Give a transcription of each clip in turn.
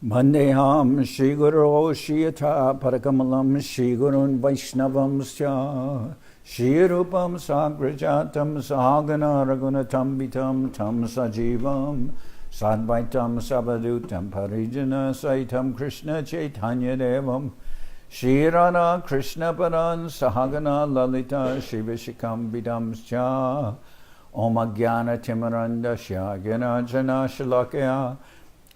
Vandeham Shri Guru Shiyata Parakamalam Shri Gurun Vaishnavam Sya Shri Rupam Sagrajatam Sahagana Ragunatam Vitam Tam Sajivam Sadvaitam Sabadutam Parijana Saitam Krishna Chaitanya Devam Shri Radha Krishna Paran Sahagana Lalita Shivashikam Vidam Sya Om Agyana Timaranda Shyagana Jana Shalakya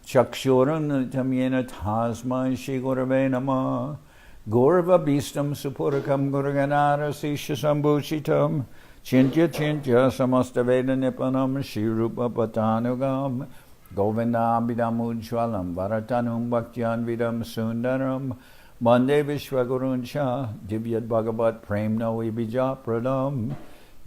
Chakshuram Tamyena Tasma Shri Gurave Namah Gaurava Bhistam Supurakam Guruganara Sisha Sambhushitam Chintya Chintya Samasta Veda Nipanam Shri Rupa Patanugam Govinda Abhidam Ujwalam Bharatanum Bhaktyan Vidam Sundaram Mande Vishwaguruncha Divyat Bhagavat Prem Navi Bija Pradam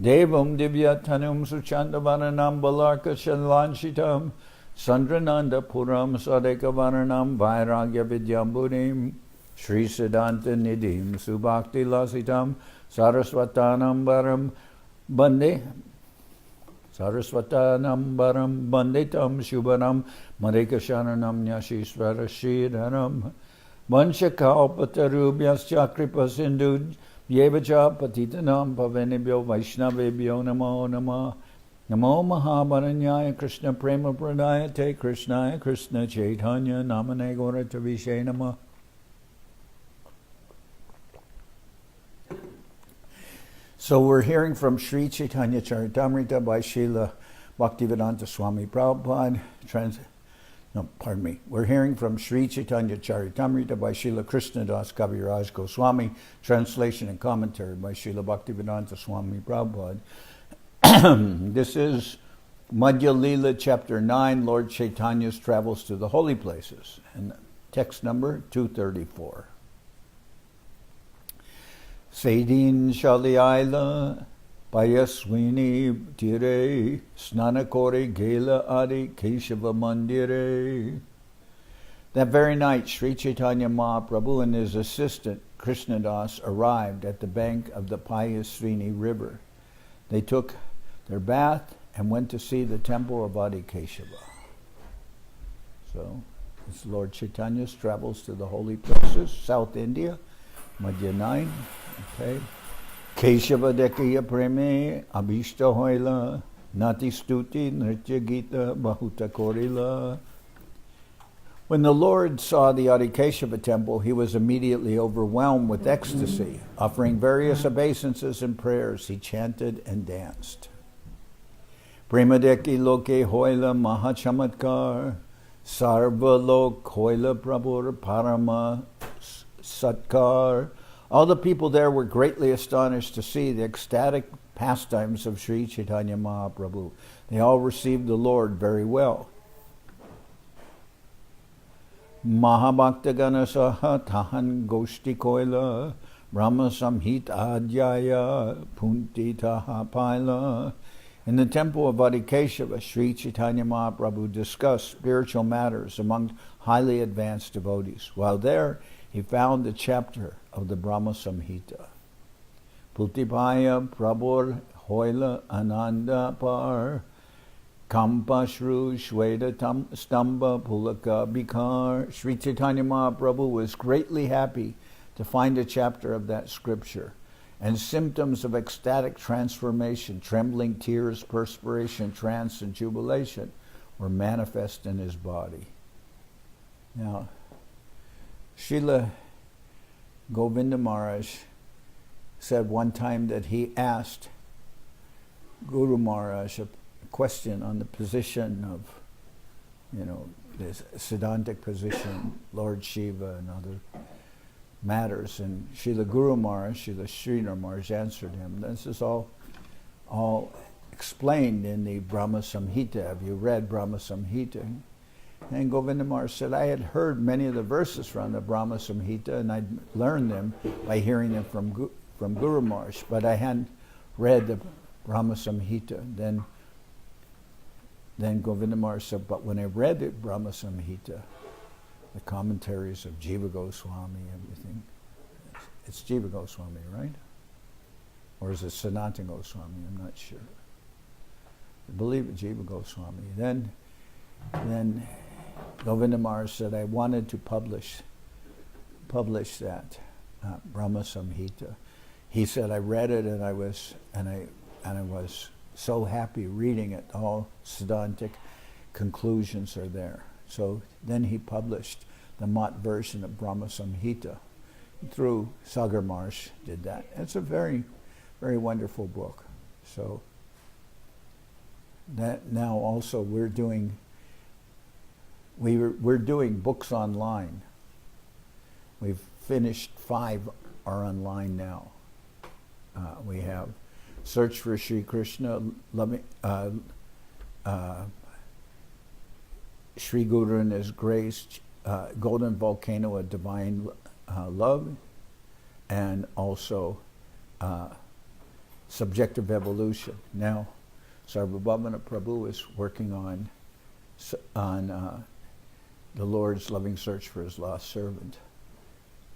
Devam Divyatanum Suchandavananam Balarka Shanlanshitam Sandrananda Puram Sadeka Varanam Vairagya Vidyambunim Sri Siddhanta Nidhim Subhakti Lasitam Saraswatanam Baram Bande Saraswatanam Baram Banditam Shubhanam Marika Sharanam Nyashishvara Shridharam Vanshakaupatarubyas Chakripa Sindhu Yevacha Patitanam Pavanibhyo Vaishnavebhyo Namo Namah Namo Mahabaranyaya Krishna Prema Pradaya Te Krishnaya Krishna Chaitanya Namane Gaurata Vishe Namah. So we're hearing from Sri Chaitanya Charitamrita by Srila Bhaktivedanta Swami Prabhupada. We're hearing from Sri Chaitanya Charitamrita by Srila Krishnadas Kaviraj Goswami. Translation and commentary by Srila Bhaktivedanta Swami Prabhupada. This is Madhya-lila, chapter 9, Lord Chaitanya's travels to the holy places, and text number 234. Saidin Shaliaila Payaswini Tire Snanakore Gela Adi Keshava Mandire. That very night, Sri Chaitanya Mahaprabhu and his assistant Krishnadas arrived at the bank of the Payaswini river. They took their bath and went to see the temple of Adi Keshava. So, it's Lord Chaitanya's travels to the holy places, South India, Madhya 9. Okay. Keshava Dekaya Preme Abhishta Hoila Nati Stuti Nritya Gita Bahuta Korila. When the Lord saw the Adi Keshava temple, he was immediately overwhelmed with ecstasy. Offering various obeisances and prayers, he chanted and danced. Premadeki Loke Hoila Mahachamatkar Sarva Lok Hoila Prabhur Parama Satkar. All the people there were greatly astonished to see the ecstatic pastimes of Sri Chaitanya Mahaprabhu. They all received the Lord very well. Mahabhakta Saha Tahan Goshti Koila Brahma Samhita Adhyaya Punti Taha Paila. In the temple of Adi Keshava, Sri Chaitanya Mahaprabhu discussed spiritual matters among highly advanced devotees. While there, he found the chapter of the Brahma Samhita. Putipaya Prabhur Hoila Ananda Par Kampashru Shweda Stamba Pulaka Bikar. Sri Chaitanya Mahaprabhu was greatly happy to find a chapter of that scripture, and symptoms of ecstatic transformation, trembling, tears, perspiration, trance, and jubilation were manifest in his body. Now, Srila Govinda Maharaj said one time that he asked Guru Maharaj a question on the position of, this Siddhantic position, Lord Shiva and other matters, and Srila Guru Maharaj, Srila Sridhar Maharaj answered him. This is all explained in the Brahma Samhita. Have you read Brahma Samhita? And Govinda Maharaj said, I had heard many of the verses from the Brahma Samhita, and I'd learned them by hearing them from Guru Maharaj, but I hadn't read the Brahma Samhita. Then Govinda Maharaj said, but when I read the Brahma Samhita, the commentaries of Jiva Goswami, everything, it's Jiva Goswami, right? Or is it Sanatana Goswami? I'm not sure. I believe it's Jiva Goswami. Then Govinda Maharaj said, I wanted to publish that Brahma Samhita. He said, I read it and I was so happy reading it. All Siddhantic conclusions are there. So then he published the Mat version of Brahma Samhita through Sagar Maharaj did that. It's a very, very wonderful book. So that now also we're doing books online. We've finished 5 are online now. We have Search for Sri Krishna, Sri Guru and His Grace, Golden Volcano of Divine Love, and also Subjective Evolution. Now, Sarvabhaumana Prabhu is working on the Lord's loving search for His lost servant.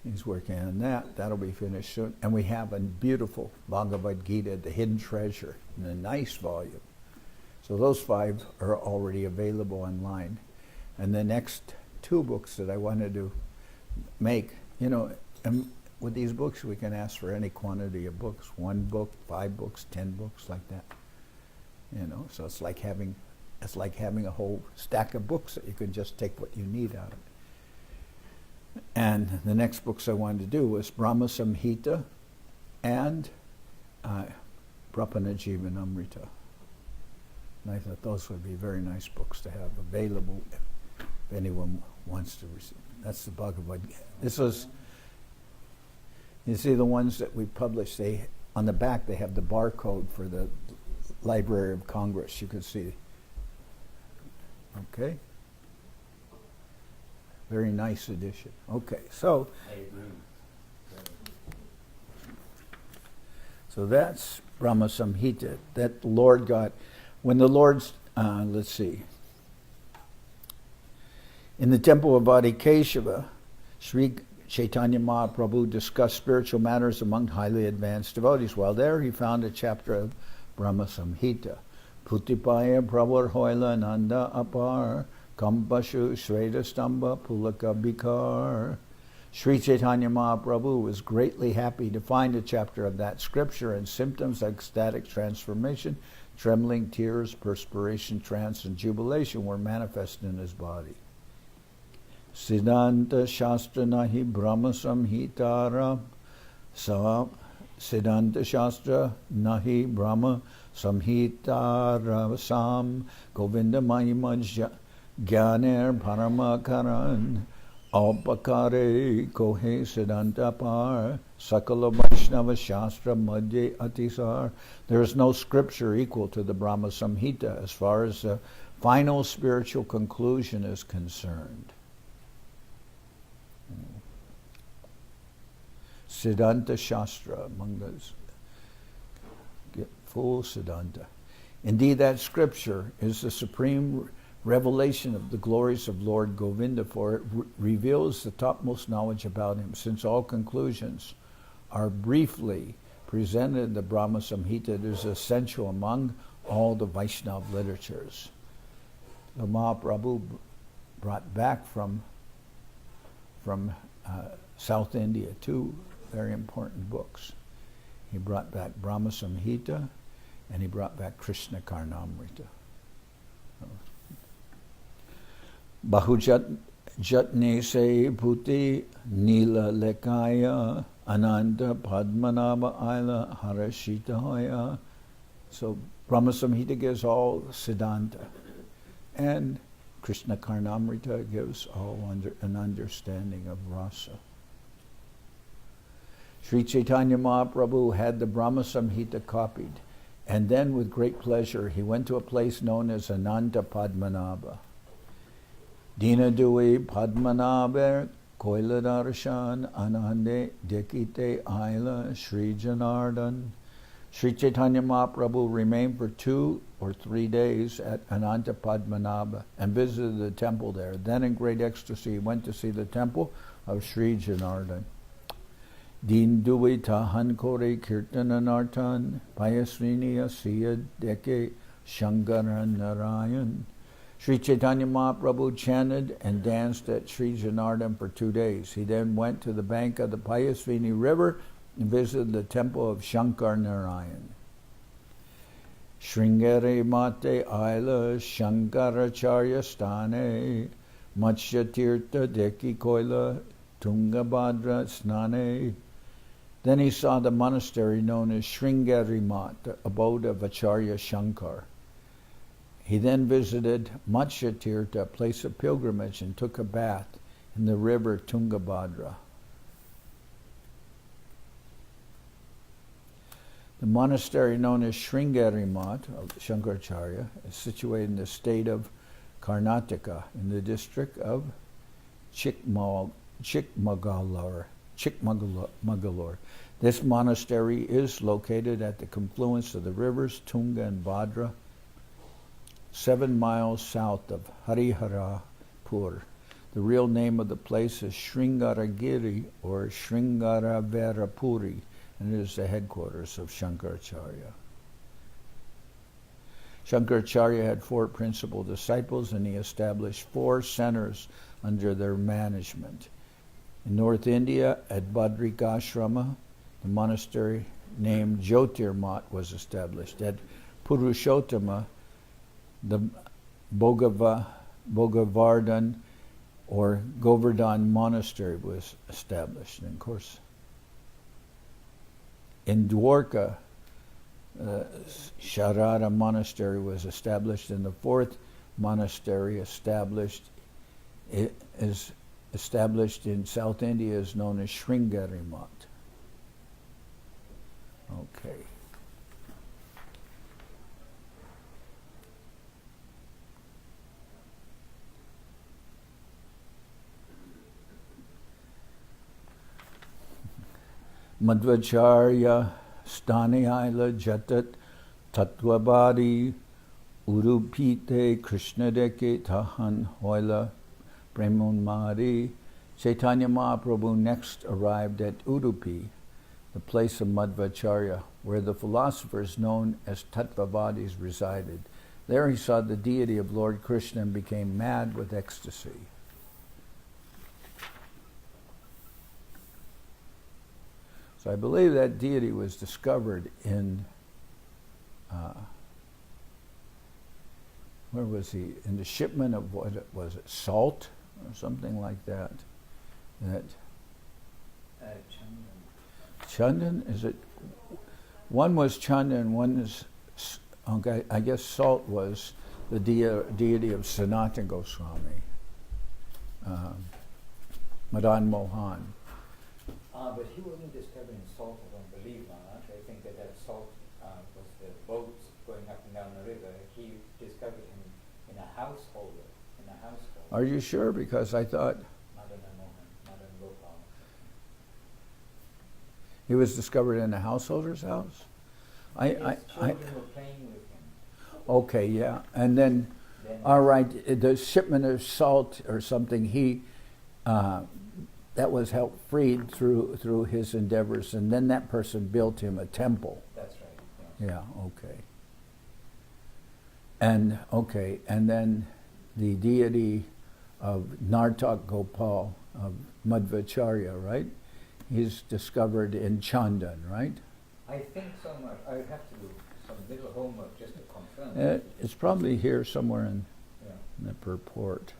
He's working on that. That'll be finished soon. And we have a beautiful Bhagavad Gita, The Hidden Treasure, in a nice volume. So those 5 are already available online. And the next 2 books that I wanted to make, and with these books we can ask for any quantity of books. 1 book, 5 books, 10 books, like that. So it's like having a whole stack of books that you can just take what you need out of it. And the next books I wanted to do was Brahma Samhita and Prapana Jivanamrita. And I thought those would be very nice books to have available if anyone wants to receive. That's the Bhagavad Gita. This was, you see the ones that we published, on the back they have the barcode for the Library of Congress. You can see. Okay. Very nice edition. Okay, so I agree. So that's Brahma Samhita that the Lord got. When the Lord's, let's see, in the temple of Adikeshava, Sri Chaitanya Mahaprabhu discussed spiritual matters among highly advanced devotees. While there, he found a chapter of Brahma Samhita. Putipaya Prabhur Hoila Nanda Apar Kampashu Shveta Stamba Pulaka Bikar. Sri Chaitanya Mahaprabhu was greatly happy to find a chapter of that scripture, and symptoms of ecstatic transformation, trembling, tears, perspiration, trance, and jubilation were manifest in his body. Siddhanta Shastra Nahi Brahma Samhitara Siddhanta Shastra Nahi Brahma Samhitara Sam Govinda Mahima Gyaner Paramakaran Aupakare Kohe Siddhanta Par Sakala Vaishnava Shastra Madhye Atisar. There is no scripture equal to the Brahma Samhita as far as the final spiritual conclusion is concerned. Siddhanta Shastra, among those, get full Siddhanta. Indeed, that scripture is the supreme revelation of the glories of Lord Govinda, for it reveals the topmost knowledge about him, since all conclusions are briefly presented in the Brahma Samhita. It is essential among all the Vaishnava literatures. The Mahaprabhu brought back from South India 2 very important books. He brought back Brahma Samhita and he brought back Krishna Karnamrita. Bahujat Jatne Se Bhuti Nila Lekaya Ananda Padmanabha Aila Harashita Hoya. So Brahma Samhita gives all Siddhanta, and Krishna Karnamrita gives all an understanding of rasa. Sri Chaitanya Mahaprabhu had the Brahma Samhita copied, and then with great pleasure he went to a place known as Ananta Padmanabha. Dina Dui Padmanabha Koiladarshan Anande Dekite Aila Sri Janardan. Sri Chaitanya Mahaprabhu remained for 2 or 3 days at Ananta Padmanabha and visited the temple there. Then in great ecstasy he went to see the temple of Sri Janardan. Din Dui Tahan Kore Kirtananartan Payasrini Asiya Deke Shankaran Narayan. Sri Chaitanya Mahaprabhu chanted and danced at Sri Janardan for 2 days. He then went to the bank of the Payasvini River and visited the temple of Shankar Narayan. Sringeri Mate Aila Shankaracharya Stane Matsya Tirtha Deki Koila Tungabhadra Snane. Then he saw the monastery known as Sringeri Mat, the abode of Acharya Shankar. He then visited Matsya Tirtha, a place of pilgrimage, and took a bath in the river Tungabhadra. The monastery known as Sringeri Mat of Shankaracharya is situated in the state of Karnataka in the district of Chikmagalur. This monastery is located at the confluence of the rivers Tunga and Bhadra, 7 miles south of Hariharapur. The real name of the place is Sringaragiri or Sringaravarapuri, and it is the headquarters of Shankaracharya. Shankaracharya had 4 principal disciples, and he established 4 centers under their management. In North India, at Badrikashrama, the monastery named Jyotirmat was established. At Purushottama, the Bhogavardhan or Govardhan monastery was established. And of course, in Dwarka, Sharada monastery was established, and the 4th monastery established in South India is known as Sringeri Mat. Okay. Madhvacharya Sthanayila Jatat Tattvabadi Urupite Krishnadeke Tahan Hoila Premunmari. Chaitanya Mahaprabhu next arrived at Udupi, the place of Madhvacharya, where the philosophers known as Tattvavadis resided. There he saw the deity of Lord Krishna and became mad with ecstasy. So I believe that deity was discovered in, where was he? In the shipment of, what was it, salt or something like that? Chandan, is it? One was Chandan, one is, okay, I guess salt was the deity of Sanatana Goswami, Madan Mohan. But he wasn't discovering salt, I don't believe, Maharaj. I think that salt was the boats going up and down the river. He discovered him in a household. Are you sure? Because I thought he was discovered in a householder's house. His children were playing with him. Okay, yeah, and then all right, the shipment of salt or something. He. That was helped freed through his endeavors, and then that person built him a temple. That's right. Yes. Yeah. Okay. And then the deity of Nartak Gopal of Madhvacharya, right? He's discovered in Chandan, right? I think so much. I would have to do some little homework just to confirm. It's probably here somewhere in the purport.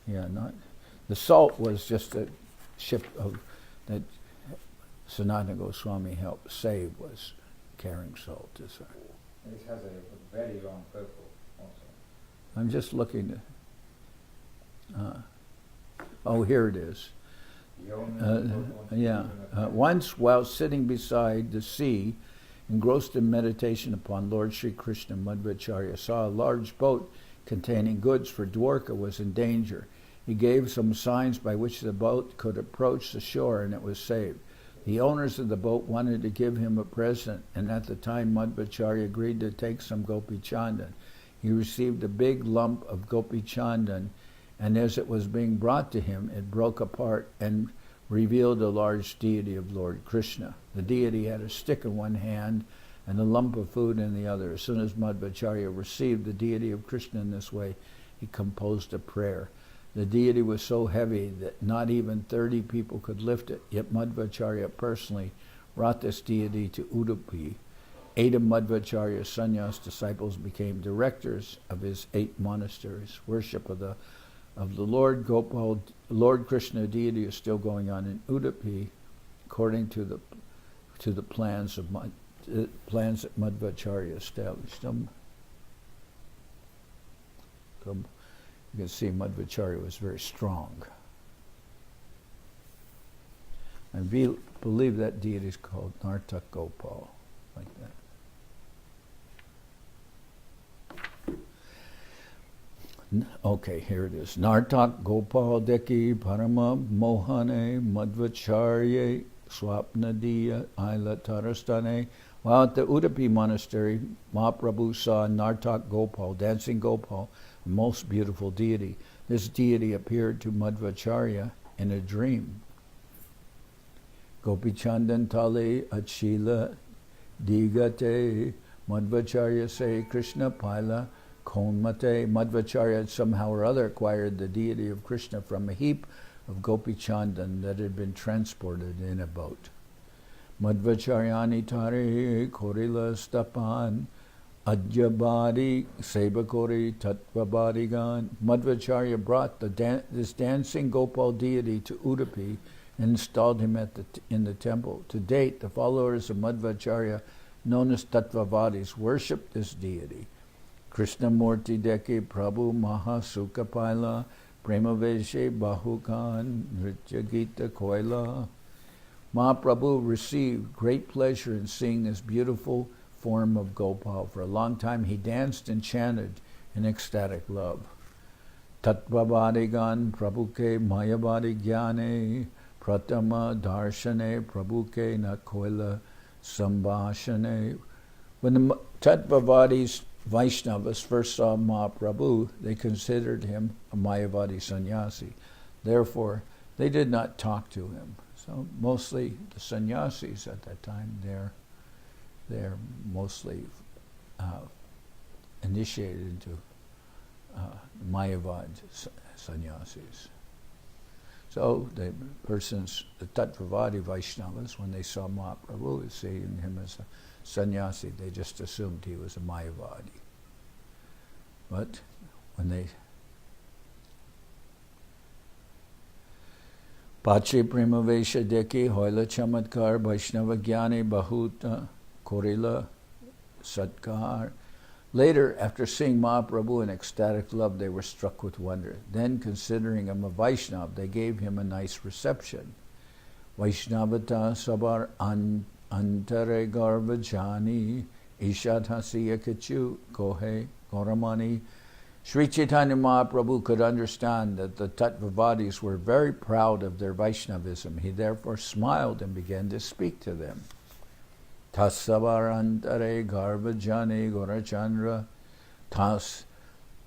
Yeah, not. The salt was just a ship that Sanatana Goswami helped save, was carrying salt. This has a very long purport also. I'm just looking. Here it is. Once while sitting beside the sea, engrossed in meditation upon Lord Sri Krishna, Madhvacharya saw a large boat containing goods for Dwarka was in danger. He gave some signs by which the boat could approach the shore, and it was saved. The owners of the boat wanted to give him a present, and at the time Madhvacharya agreed to take some Gopi Chandan. He received a big lump of Gopi Chandan, and as it was being brought to him, it broke apart and revealed a large deity of Lord Krishna. The deity had a stick in one hand and a lump of food in the other. As soon as Madhvacharya received the deity of Krishna in this way, he composed a prayer. The deity was so heavy that not even 30 people could lift it, yet Madhvacharya personally brought this deity to Udupi. 8 of Madhvacharya's sannyas disciples became directors of his 8 monasteries. Worship of the Lord Gopal, Lord Krishna deity is still going on in Udupi, according to the plans that Madhvacharya established. You can see Madhvacharya was very strong. I believe that deity is called Nartak Gopal, like that. Okay, here it is. Nartak Gopal Deki Parama Mohane Madhvacharya Swapnadiya Aila Tarastane. While at the Udupi monastery, Mahaprabhu saw Nartak Gopal, dancing Gopal, a most beautiful deity. This deity appeared to Madhvacharya in a dream. Gopi Chandan Tale Achila Digate Madhvacharya say Krishna Paila Konmate. Madhvacharya had somehow or other acquired the deity of Krishna from a heap of Gopi Chandan that had been transported in a boat. Madhvacharyani Tare Korila Stapan Ajabadi Sebakori Tatvabadigan. Madhvacharya brought this dancing Gopal deity to Udupi and installed him in the temple. To date, the followers of Madhvacharya, known as Tattvavadis, worship this deity. Krishnamurti Deke Prabhu Mahasukapaila Premaveshe Bahukan Nritya Gita Koila. Mahaprabhu received great pleasure in seeing this beautiful form of Gopal. For a long time he danced and chanted in ecstatic love. Tattvavadigan Prabhuke Mayavadi Gyane Pratama Darshane Prabhuke Nakoila Sambhashane. When the Tattvavadis Vaishnavas first saw Mahaprabhu, they considered him a Mayavadi sannyasi. Therefore, they did not talk to him. So mostly the sannyasis at that time, they're mostly initiated into Mayavad sannyasis. So the Tattvavadi Vaishnavas, when they saw Mahaprabhu, seeing him as a sannyasi, they just assumed he was a Mayavadi. But when they Pache Premavesha Deki Hoila Chamatkar Vaishnava Gyani Bahuta Korila Satkar. Later, after seeing Mahaprabhu in ecstatic love, they were struck with wonder. Then, considering him a Vaishnava, they gave him a nice reception. Vaishnavata Sabar Antare Garvajani Ishathasiya Kichu Kohe Goramani. Sri Chaitanya Mahaprabhu could understand that the Tattvavadis were very proud of their Vaishnavism. He therefore smiled and began to speak to them. Tasavarantare Garbhajani Gorachandra Tas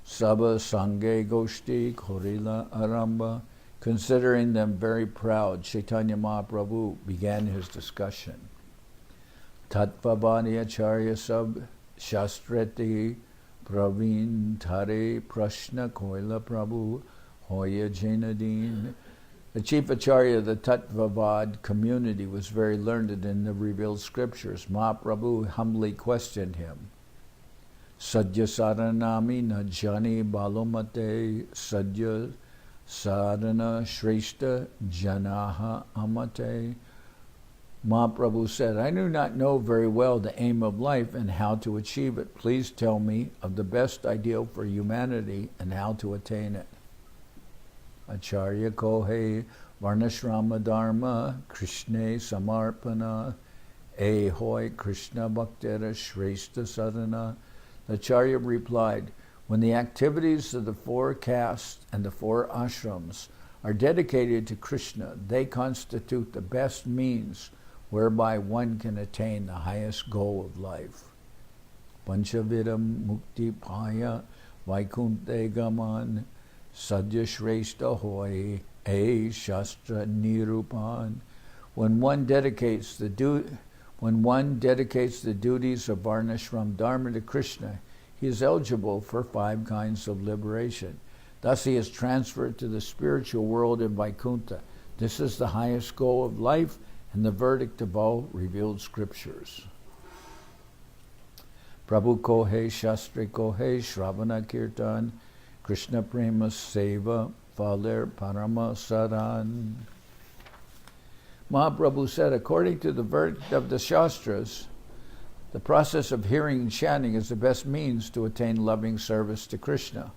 Sabha Sange Goshti Korila Aramba. Considering them very proud, Chaitanya Mahaprabhu began his discussion. Tattvavani Acharya Sab Shastrati Praveen Tare Prashna Koila Prabhu Hoya Jainadin. The chief acharya of the Tattvavad community was very learned in the revealed scriptures. Mahaprabhu humbly questioned him. Sadhya Saranami Najani Balomate Sadhya Sadhana Shrestha Janaha Amate. Mahaprabhu said, I do not know very well the aim of life and how to achieve it. Please tell me of the best ideal for humanity and how to attain it. Acharya Kohe Varnashrama Dharma Krishna Samarpana Ahoy Krishna Bhaktera Shrestha Sadhana. The Acharya replied, when the activities of the 4 castes and the 4 ashrams are dedicated to Krishna, they constitute the best means whereby one can attain the highest goal of life. Panchavidam Mukti Paya Vaikunte Gaman Sadhya Shrestha Hoy A Shastra Nirupan. When one dedicates When one dedicates the duties of Varnashram Dharma to Krishna, he is eligible for 5 kinds of liberation. Thus he is transferred to the spiritual world in Vaikuntha. This is the highest goal of life and the verdict of all revealed scriptures. Prabhu Kohe Shastri Kohe Shravana Kirtan Krishna Prema Seva Faler Parama Saran. Mahaprabhu said, according to the verdict of the Shastras, the process of hearing and chanting is the best means to attain loving service to Krishna.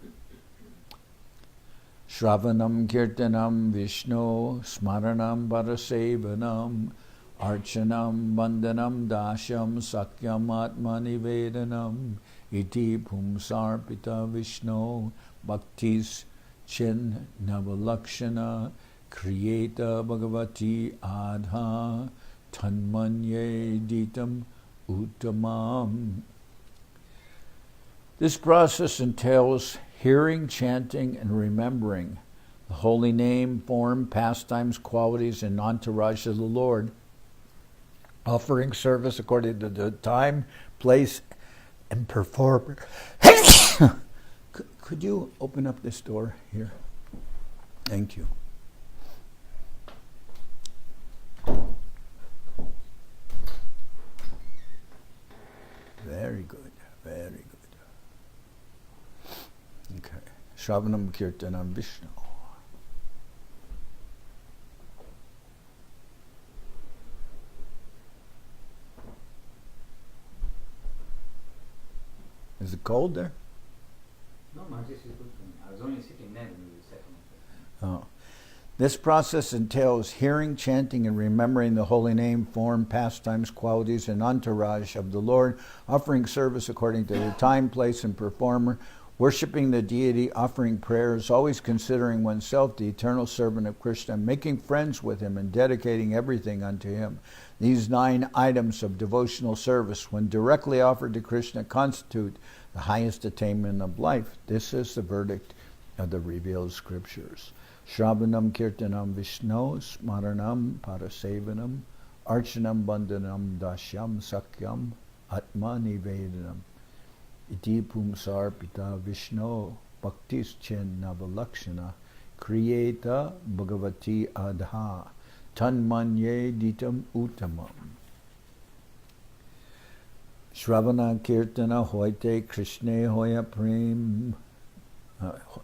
Shravanam Kirtanam Vishnu Smaranam Parasevanam Archanam Vandanam Dasham Sakyam Atmanivedanam Iti Pumsarpita Vishnu Bhaktis Chin Navalakshana Kriyeta Bhagavati Adha Tanmanye Ditam Uttamam. This process entails hearing, chanting, and remembering the holy name, form, pastimes, qualities, and entourage of the Lord, offering service according to the time, place, and performer. Could you open up this door here? Thank you. Very good, very good. Okay. Shravanam Kirtanam Vishnu. Is it cold there? No, Maharaj, this is good for me. I was only sitting there when you were second. Oh. This process entails hearing, chanting, and remembering the holy name, form, pastimes, qualities, and entourage of the Lord, offering service according to the time, place, and performer, worshipping the deity, offering prayers, always considering oneself the eternal servant of Krishna, making friends with him, and dedicating everything unto him. These 9 items of devotional service, when directly offered to Krishna, constitute the highest attainment of life. This is the verdict of the revealed scriptures. Shravanam Kirtanam Vishnu Smaranam Parasevanam Archanam Bandhanam Dashyam Sakyam Atma Nivedanam Iti Pumsar Pita Vishnu Bhaktis Chen Navalakshana Kriyeta Bhagavati Adha Tanmanye Ditam Uttamam. Shravana Kirtana Hoite Krishna Hoya Prem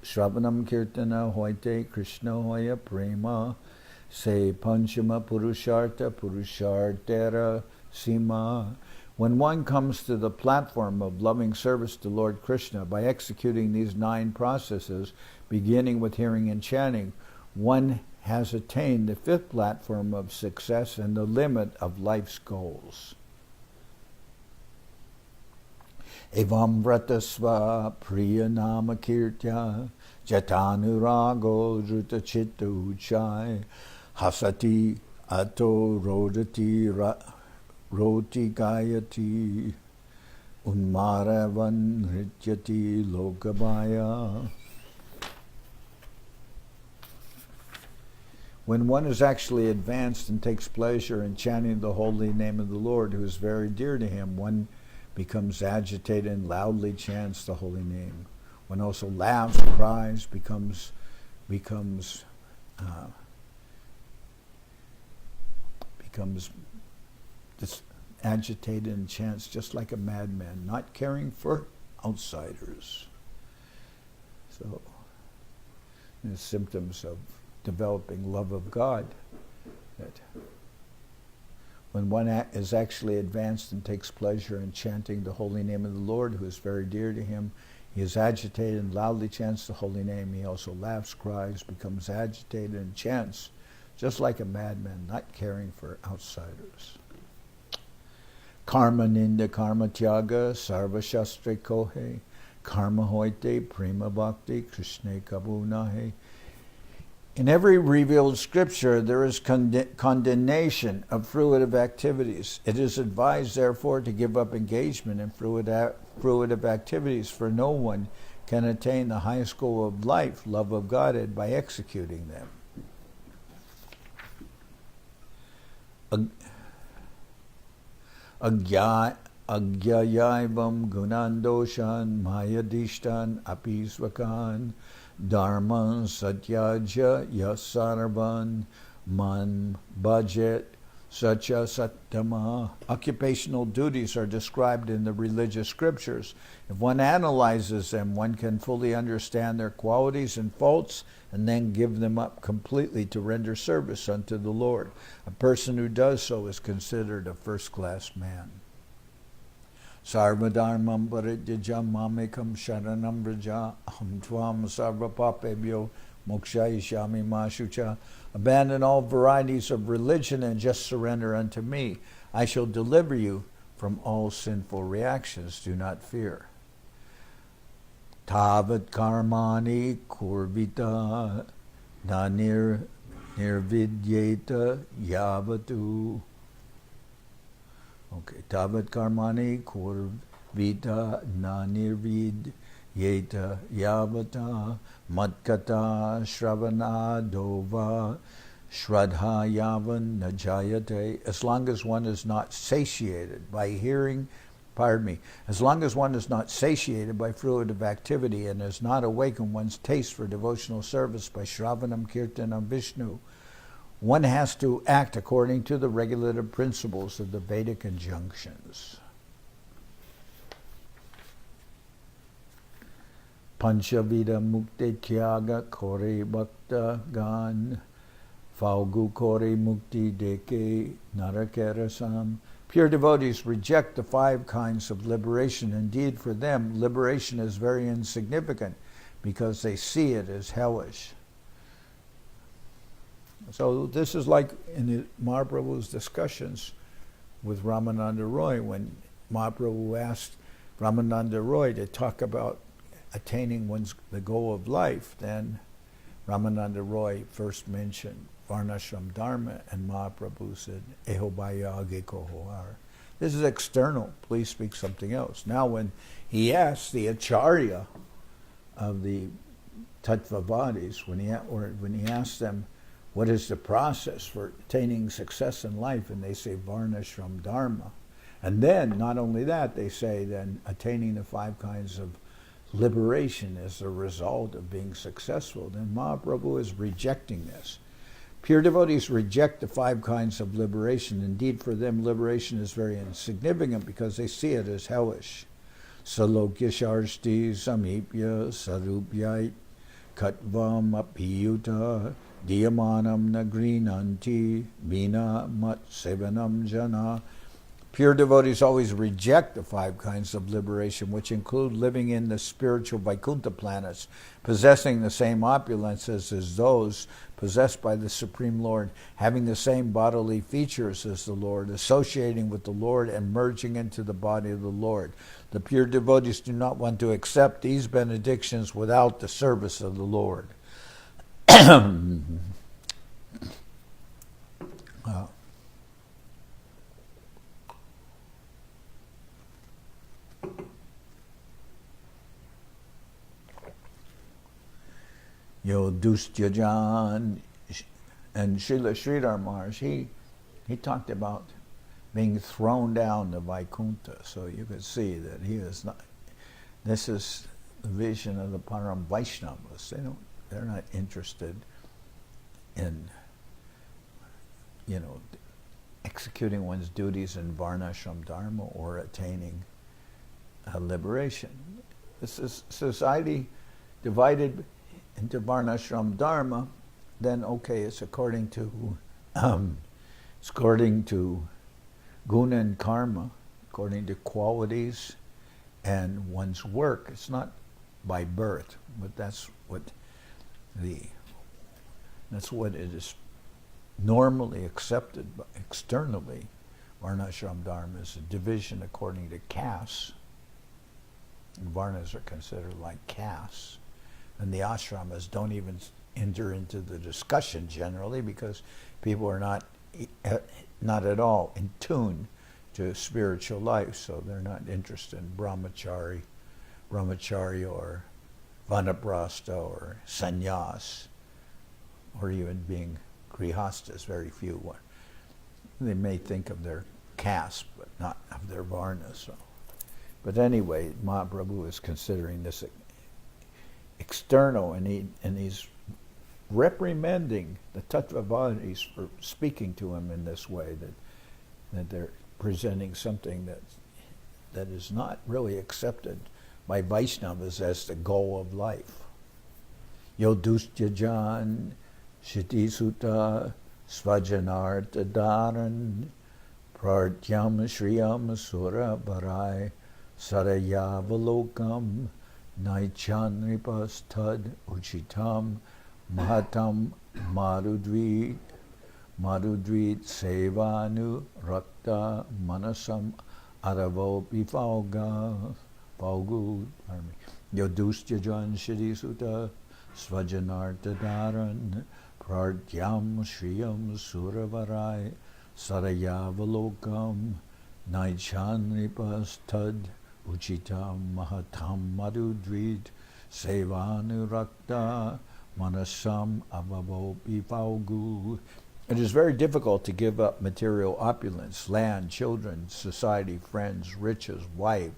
Shravanam Kirtana Hoite Krishna Hoya Prema Se Panchama Purushartha Purushartera Sima. When one comes to the platform of loving service to Lord Krishna by executing these 9 processes, beginning with hearing and chanting, one has attained the 5th platform of success and the limit of life's goals. Evam vratasva priya nama kirtya jatanurago druta chitta uchai hasati ato rodati roti gayati unmaravan hrityati lokabaya. When one is actually advanced and takes pleasure in chanting the holy name of the Lord, who is very dear to him, one becomes agitated and loudly chants the holy name. One also laughs, cries, becomes agitated and chants just like a madman, not caring for outsiders. So, the symptoms of developing love of God, that when one is actually advanced and takes pleasure in chanting the holy name of the Lord, who is very dear to him, he is agitated and loudly chants the holy name. He also laughs, cries, becomes agitated and chants, just like a madman, not caring for outsiders. Karma ninda karma tyaga sarva shastri kohe karma hoite prema bhakti krishne kabu nahe. In every revealed scripture, there is condemnation of fruitive activities. It is advised, therefore, to give up engagement in fruitive activities, for no one can attain the highest goal of life, love of Godhead, by executing them. Agyayaivam gunandoshan mayadishtan apisvakan dharman satyaja yasarvan man bhajet sacha sattama. Occupational duties are described in the religious scriptures. If one analyzes them, one can fully understand their qualities and faults and then give them up completely to render service unto the Lord. A person who does so is considered a first-class man. Sarvadharmam parijajam mamekam sharanam vraja aham tvam sarvapapebhyo mokshayishyami ma shucha. Abandon all varieties of religion and just surrender unto me. I shall deliver you from all sinful reactions. Do not fear. Tavat karmani kurvita na nirvidyeta yavatu. Okay, tavat karmani kurvita na nirvidyeta yavata matkata shravana dova shraddha yavan najayate. As long as one is not satiated by hearing, as long as one is not satiated by fruitive activity and has not awakened one's taste for devotional service by Shravanam Kirtanam Vishnu, one has to act according to the regulative principles of the Vedic injunctions. Panchavida mukti tyaga kore bhakta gan falgu kore mukti deke narakarasam. Pure devotees reject the 5 kinds of liberation. Indeed, for them, liberation is very insignificant because they see it as hellish. So this is like in Mahaprabhu's discussions with Ramananda Roy, when Mahaprabhu asked Ramananda Roy to talk about attaining the goal of life. Then Ramananda Roy first mentioned Varnashram Dharma, and Mahaprabhu said, Eho bhaya age kohoar. This is external. Please speak something else. Now, when he asked the Acharya of the Tattvavadis, when he asked them, what is the process for attaining success in life? And they say, Varnashram Dharma. And then, not only that, they say then attaining the 5 kinds of liberation is the result of being successful. Then Mahaprabhu is rejecting this. Pure devotees reject the 5 kinds of liberation. Indeed, for them, liberation is very insignificant because they see it as hellish. Salokya sharsti samipya sarupyait katvam apiyuta diyamanam nagrinanti vina mat sevanam jana. Pure devotees always reject the 5 kinds of liberation, which include living in the spiritual Vaikuntha planets, possessing the same opulences as those possessed by the Supreme Lord, having the same bodily features as the Lord, associating with the Lord and merging into the body of the Lord. The pure devotees do not want to accept these benedictions without the service of the Lord. Yodhustyajan and Srila Sridhar Maharaj, he talked about being thrown down to Vaikuntha. So you could see that he is not. This is the vision of the Param Vaishnavas. They're not interested in, executing one's duties in Varnashram Dharma or attaining liberation. This is society divided into Varnashram Dharma. Then it's according to guna and karma, according to qualities and one's work. It's not by birth, but that's what it is normally accepted externally. Varnashram Dharma is a division according to castes. And Varnas are considered like castes. And the ashramas don't even enter into the discussion generally because people are not at all in tune to spiritual life, so they're not interested in brahmacharya or vanaprastha or sannyas, or even being grihastas. Very few. They may think of their caste, but not of their varna. So. But anyway, Mahaprabhu is considering this external, and he's reprimanding the Tattvavadis for speaking to him in this way, that they're presenting something that is not really accepted by Vaishnavas as the goal of life. Yodustyajan Shitisuta Svajanarta Dharan Pratyam Shriyam Sura Barai Sarayavalokam Naichanripas Tad Uchitam Mahatam Marudvit Sevanu Rakta Manasam Aravo Bifalga Falgu Yodustyajan Shirisuta Svajanarta Dharan Pratyam Shriyam Suravarai Sarayavalokam Naichanripas Tad Uchitam Mahatam Marudvit Sevanurakta Manasam Avavo Bifalgu. It is very difficult to give up material opulence, land, children, society, friends, riches, wife,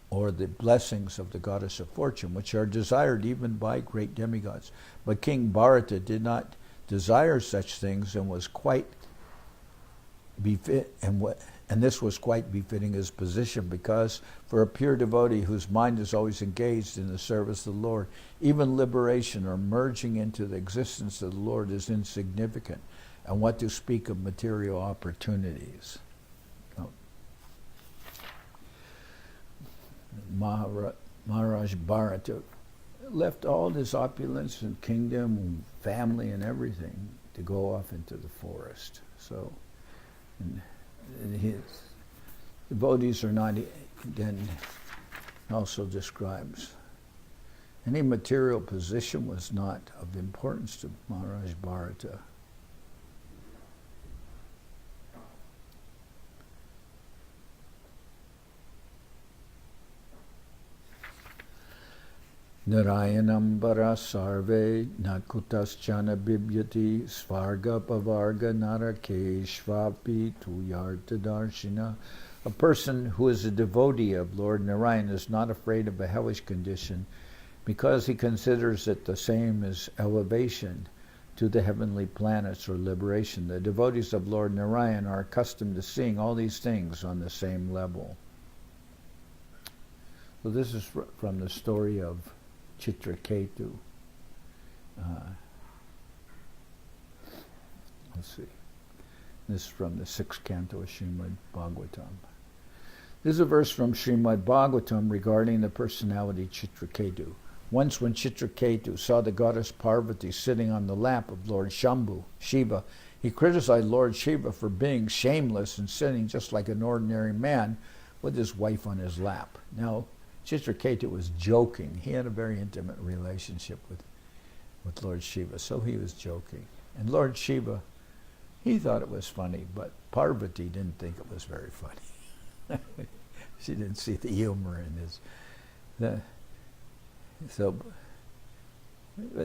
or the blessings of the goddess of fortune, which are desired even by great demigods. But King Bharata did not desire such things, and was quite and this was quite befitting his position, because for a pure devotee whose mind is always engaged in the service of the Lord, even liberation or merging into the existence of the Lord is insignificant, and what to speak of material opportunities. Maharaj Bharata left all his opulence and kingdom and family and everything to go off into the forest. So, and his devotees are not, again, also describes any material position was not of importance to Maharaj Bharata. Narayanam bara sarve nakutas-chana bibyati svarga pavarga narakeshvapi tuyarta darshina. A person who is a devotee of Lord Narayan is not afraid of a hellish condition, because he considers it the same as elevation to the heavenly planets or liberation. The devotees of Lord Narayan are accustomed to seeing all these things on the same level. So this is from the story of Chitraketu. Let's see. This is from the 6th canto of Srimad Bhagavatam. This is a verse from Srimad Bhagavatam regarding the personality Chitraketu. Once when Chitraketu saw the goddess Parvati sitting on the lap of Lord Shambhu, Shiva, he criticized Lord Shiva for being shameless and sitting just like an ordinary man with his wife on his lap. Now, Chitraketu was joking. He had a very intimate relationship with Lord Shiva, so he was joking. And Lord Shiva, he thought it was funny, but Parvati didn't think it was very funny. She didn't see the humor in his. But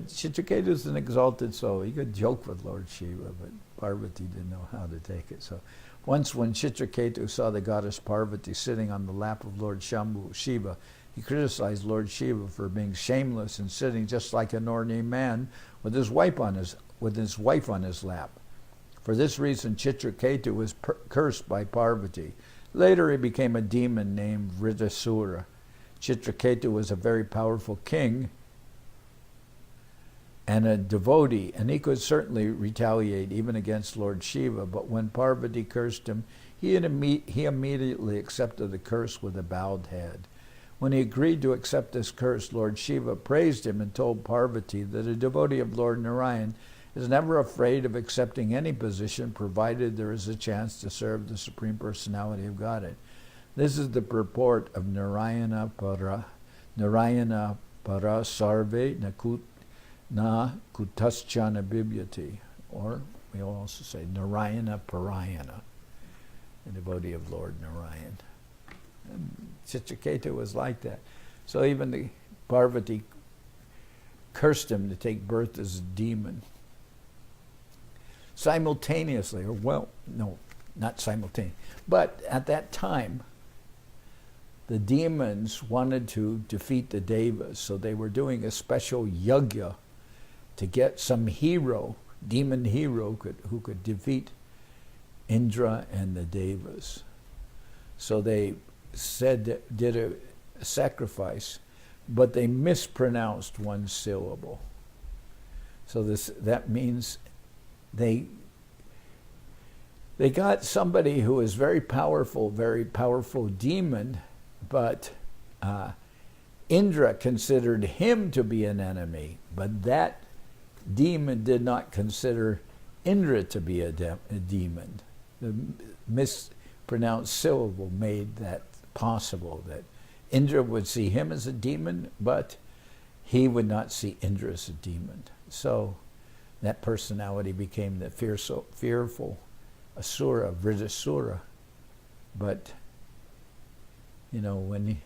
Chitraketu is an exalted soul. He could joke with Lord Shiva, but Parvati didn't know how to take it. So once when Chitraketu saw the goddess Parvati sitting on the lap of Lord Shambhu, Shiva, he criticized Lord Shiva for being shameless and sitting just like an ordinary man with his wife on his lap. For this reason, Chitraketu was cursed by Parvati. Later he became a demon named Vritasura. Chitraketu was a very powerful king and a devotee, and he could certainly retaliate even against Lord Shiva, but when Parvati cursed him, he immediately accepted the curse with a bowed head. When he agreed to accept this curse, Lord Shiva praised him and told Parvati that a devotee of Lord Narayan is never afraid of accepting any position, provided there is a chance to serve the Supreme Personality of Godhead. This is the purport of Narayana para sarve na kutaschana bibyati, or we also say Narayana Parayana, the devotee of Lord Narayan. And Chitraketu was like that. So even the Parvati cursed him to take birth as a demon. Simultaneously, not simultaneous. But at that time, the demons wanted to defeat the devas, so they were doing a special yajna to get some hero, demon hero, who could defeat Indra and the devas. So they did a sacrifice, but they mispronounced one syllable. So that means they got somebody who is very powerful demon, but Indra considered him to be an enemy, but that demon did not consider Indra to be a demon. The mispronounced syllable made that possible, that Indra would see him as a demon, but he would not see Indra as a demon. So that personality became the fearful Asura, Vritasura. But, when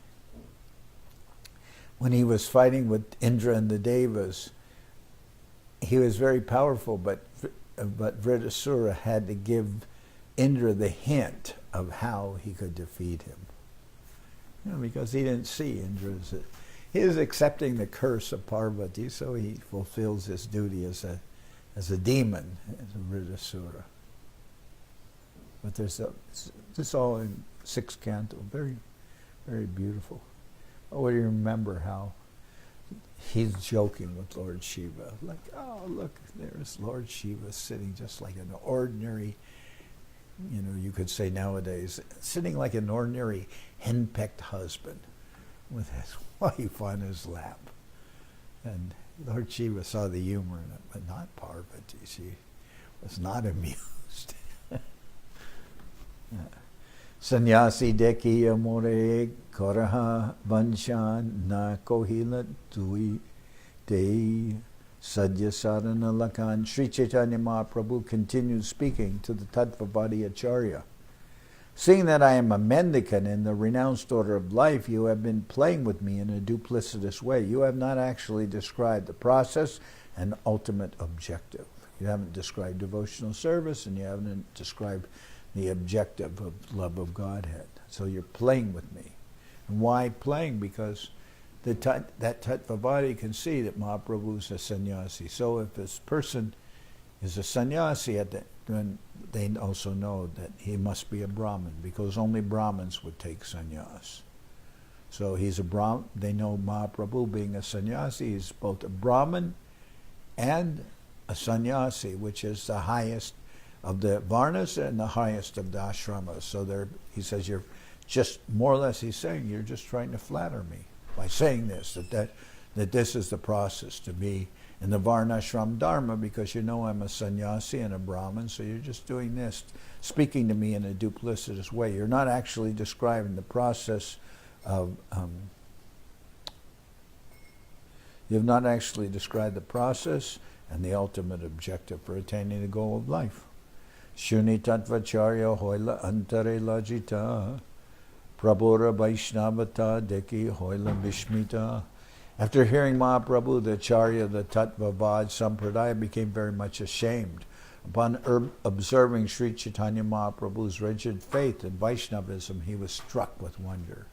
he was fighting with Indra and the Devas, he was very powerful, but Vritasura had to give Indra the hint of how he could defeat him. Because he didn't see Indra he was accepting the curse of Parvati, so he fulfills his duty as a demon, as a Vritasura. But there's this all in 6th canto, very, very beautiful. Oh, you remember how he's joking with Lord Shiva, like, oh, look, there's Lord Shiva sitting just like an ordinary, you could say nowadays, sitting like an ordinary henpecked husband with his wife on his lap. And Lord Shiva saw the humor in it, but not Parvati. She was not amused. Sannyasi deki amore koraha vanshan na kohila tui te sadya sarana lakan. Sri Chaitanya Mahaprabhu continues speaking to the Tattvavadi Acharya. Seeing that I am a mendicant in the renounced order of life, you have been playing with me in a duplicitous way. You have not actually described the process and ultimate objective. You haven't described devotional service, and you haven't described the objective of love of Godhead. So you're playing with me. And why playing? Because that Tattvavadi can see that Mahaprabhu is a sannyasi. So if this person is a sannyasi, then they also know that he must be a Brahmin, because only Brahmins would take sannyas. So he's a Brahmin. They know Mahaprabhu being a sannyasi. He's both a Brahmin and a sannyasi, which is the highest of the varnas and the highest of the ashramas. So he says, you're just, more or less he's saying, you're just trying to flatter me by saying this, that this is the process to be in the varnashram dharma, because I'm a sannyasi and a Brahmin, so you're just doing this, speaking to me in a duplicitous way. You're not actually describing the process of, you have not actually described the process and the ultimate objective for attaining the goal of life. Shuni tattvacharya hoila antare lajita prabhura vaishnavata deki hoila bishmita. After hearing Mahaprabhu, the Acharya, the Tattvavad Sampradaya, became very much ashamed. Upon observing Sri Chaitanya Mahaprabhu's rigid faith in Vaishnavism, he was struck with wonder.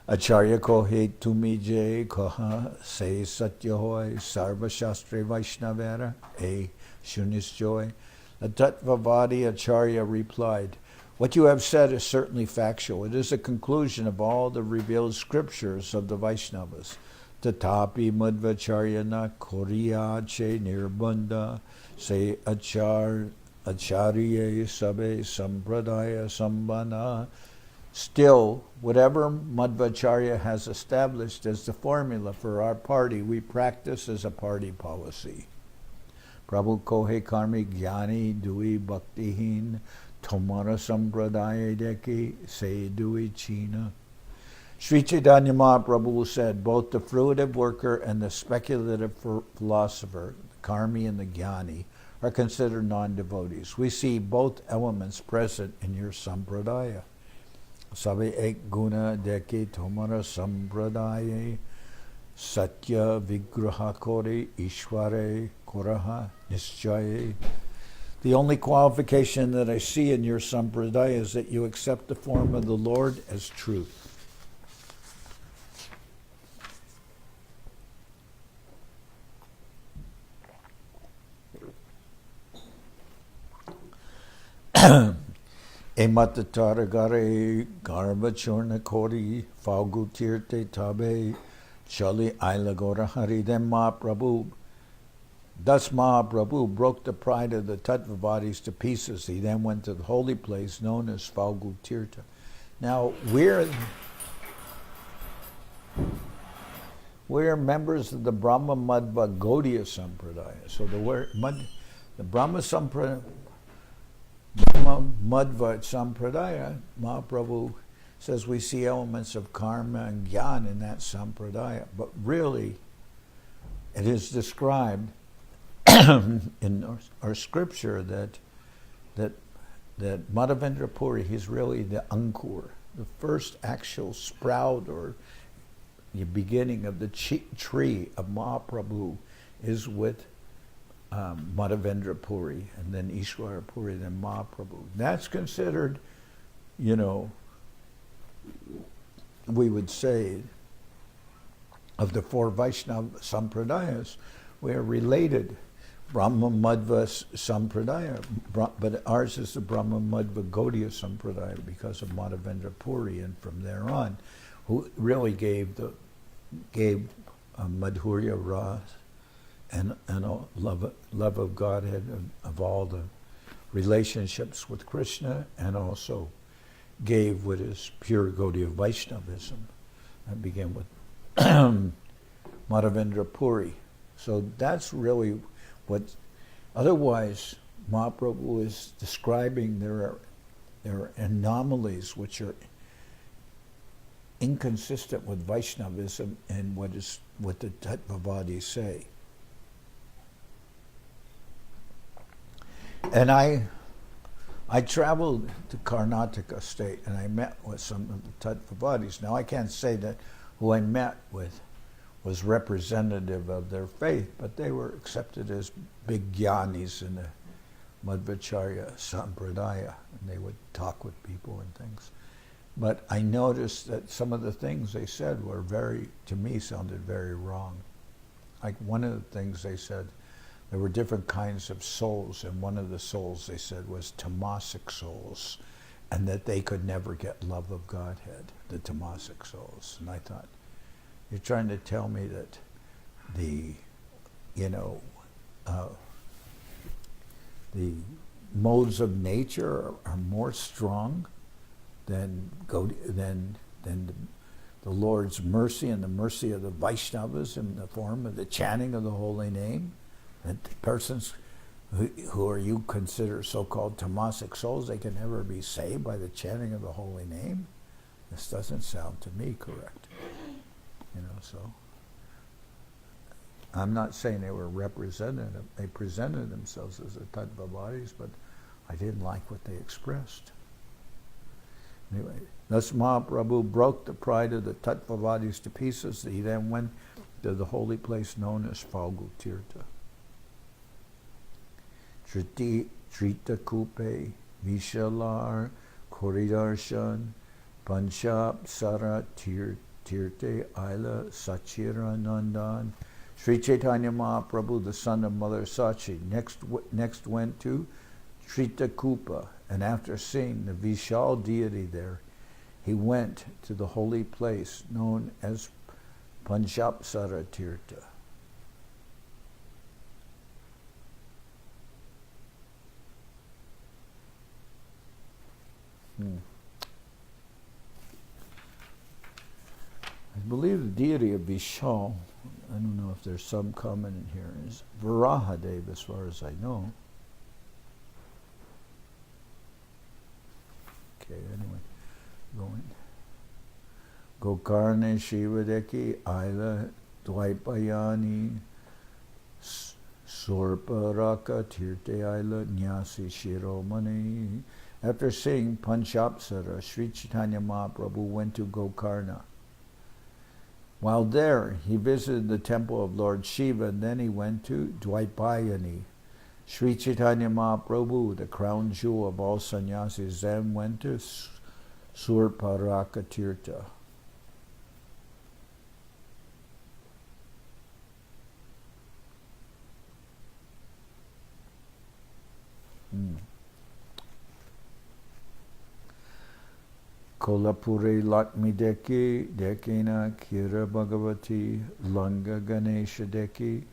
Acharya kohe tumi je koha se satya hoy sarva shastre Vaishnavera e shunis joy. The Tattvavadi Acharya replied, what you have said is certainly factual. It is a conclusion of all the revealed scriptures of the Vaishnavas. Tatapi madvacharya na koriya che nirbandha se acharye sabe sampradaya sambana. Still, whatever Madhvacharya has established as the formula for our party, we practice as a party policy. Prabhu kohe karmi jnani dui bhaktihin tomara sampradaya deki se dui china. Sri Chaitanya Mahaprabhu said, both the fruitive worker and the speculative philosopher, the karmi and the jnani, are considered non-devotees. We see both elements present in your sampradaya. Sabe ek guna deki tomara sampradaya satya vigraha kore ishware koraha nischaye. The only qualification that I see in your sampradaya is that you accept the form of the Lord as truth. Ematataragare garva chorna kori falgu tirte tabe chali ailagora hari. Then Mahaprabhu, thus Mahaprabhu broke the pride of the Tattvavadis to pieces. He then went to the holy place known as Falgu Tirtha. Now we're members of the Brahma Madhva Gaudiya Sampradaya. So the Brahma Madhva Sampradaya, Mahaprabhu says we see elements of karma and jnana in that Sampradaya, but really it is described in our scripture that Madhavendra Puri, he's really the Ankur, the first actual sprout or the beginning of the tree of Mahaprabhu is with Madhavendra Puri, and then Ishwara Puri, then Mahaprabhu. That's considered, we would say, of the four Vaishnava Sampradayas, we are related. Brahma Madhva Sampradaya, but ours is the Brahma Madhva Gaudiya Sampradaya because of Madhavendra Puri, and from there on, who really gave Madhurya Ras and a love of Godhead of all the relationships with Krishna, and also gave what is pure Gaudiya Vaishnavism. That began with Madhavendra Puri. So that's really what. Otherwise, Mahaprabhu is describing there are anomalies which are inconsistent with Vaishnavism and what the Tattvavadis say. And I traveled to Karnataka state and I met with some of the Tattvavadis. Now I can't say that who I met with was representative of their faith, but they were accepted as big jnanis in the Madhvacharya Sampradaya, and they would talk with people and things. But I noticed that some of the things they said were to me, sounded very wrong. Like one of the things they said, there were different kinds of souls, and one of the souls they said was tamasic souls, and that they could never get love of Godhead, the tamasic souls. And I thought, you're trying to tell me that the modes of nature are more strong than the Lord's mercy and the mercy of the Vaishnavas in the form of the chanting of the holy name? That the persons who are you consider so-called tamasic souls, they can never be saved by the chanting of the holy name? This doesn't sound to me correct. So I'm not saying they were representative. They presented themselves as the Tattvavadis, but I didn't like what they expressed. Anyway, thus Mahaprabhu broke the pride of the Tattvavadis to pieces. He then went to the holy place known as Falgu Tirtha. Trita Kupe, Vishalar, Koridarshan, Panchab, Sara, Tirte, Aila, Sachira, Nandan. Sri Chaitanya Mahaprabhu, the son of Mother Sachi, next went to Tritakupa, and after seeing the Vishal deity there, he went to the holy place known as Panchapsara Tirtha. I believe the deity of Vishal, I don't know if there's some comment in here, is Varahadev as far as I know. Okay, anyway, going. Gokarne Shivadeki, Aila, Dvaipayani, Sorparaka, Tirte Aila, Nyasi Shiromani. After seeing Panchapsara, Sri Chaitanya Mahaprabhu went to Gokarna. While there, he visited the temple of Lord Shiva, and then he went to Dvaipayani. Sri Chaitanya Mahaprabhu, the crown jewel of all sannyasis, then went to Surparaka Tirtha. Kolapuri Lakmi Deki, Dekina Kira Bhagavati, Langa Ganesha Deki,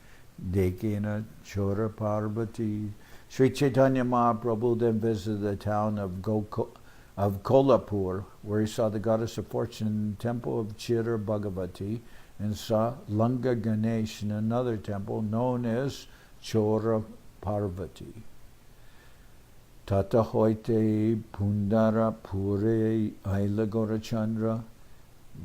Dekina Chora Parvati. Sri Chaitanya Mahaprabhu then visited the town of Kolapur, where he saw the goddess of fortune in the temple of Chira Bhagavati, and saw Langa Ganesh in another temple known as Chora Parvati. Tata hoite Pundara Pure Aila Gorachandra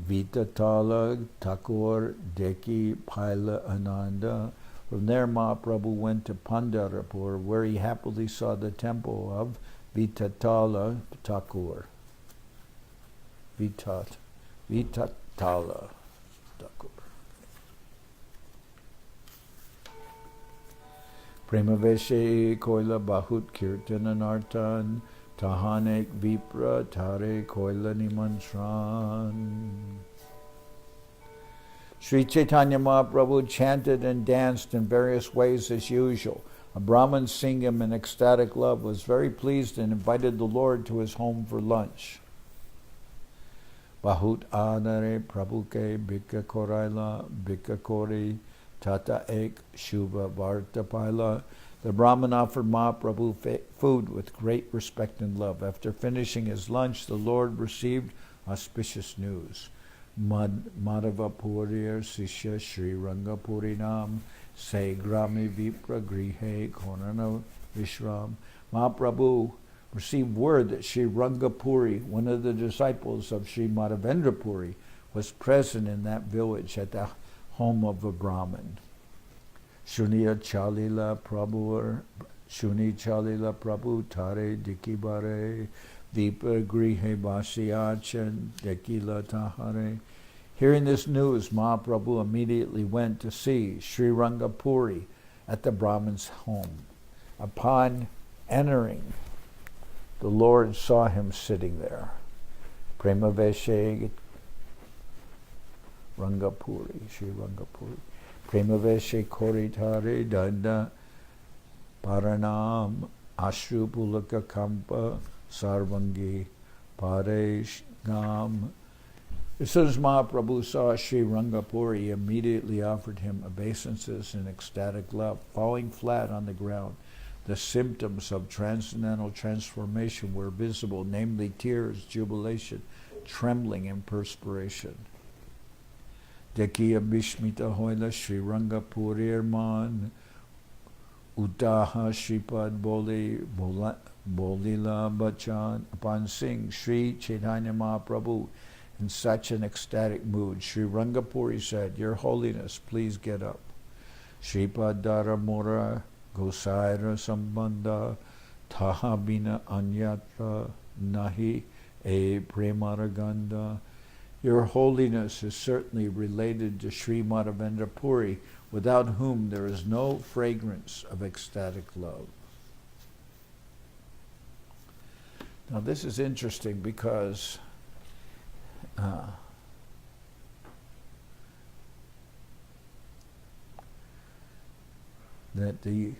Vitatala Thakur Deki Paila Ananda. From there Mahaprabhu went to Pandarapur, where he happily saw the temple of Vitatala Thakur. Vitatala Thakur. Premaveshe Koila Bahut Kirtananartan Tahanek Vipra Tare Koila Nimantran. Sri Chaitanya Mahaprabhu chanted and danced in various ways as usual. A Brahmin seeing him in ecstatic love was very pleased and invited the Lord to his home for lunch. Bahut Adare Prabhuke Bhikka Koraila Bhikka Kori Tata Ek Shubha Varta Paila. The Brahmin offered Mahaprabhu food with great respect and love. After finishing his lunch, the Lord received auspicious news. Madhava Purir Sishya Sri Rangapurinam Se Grami Vipra Grihe Konana Vishram. Mahaprabhu received word that Sri Rangapuri, one of the disciples of Sri Madhavendra Puri, was present in that village at the home of a Brahmin. Shuniya Chalila Prabhu Tare Dikibare Deepa Grihe Basiachan Dekila Tahare. Hearing this news, Mahaprabhu immediately went to see Sri Rangapuri at the Brahmin's home. Upon entering, the Lord saw him sitting there. Premaveshe Rangapuri, Sri Rangapuri. Premaveshe Koritare Danda Paranam Ashru Pulaka Kampa Sarvangi Paresh Gam. As soon as Mahaprabhu saw Sri Rangapuri, he immediately offered him obeisances in ecstatic love, falling flat on the ground. The symptoms of transcendental transformation were visible, namely tears, jubilation, trembling, and perspiration. Dekiya Bishmita Hoila Sri Rangapurir Man Uttaha Sripad Bolila Bachan. Upon seeing Sri Chaitanya Mahaprabhu in such an ecstatic mood, Sri Rangapuri said, "Your Holiness, please get up." Sripad Dara Mora Gosaira Sambandha Tahabina Anyatra Nahi E Premaraganda. Your Holiness is certainly related to Sri Madhavendra Puri, without whom there is no fragrance of ecstatic love. Now this is interesting because that the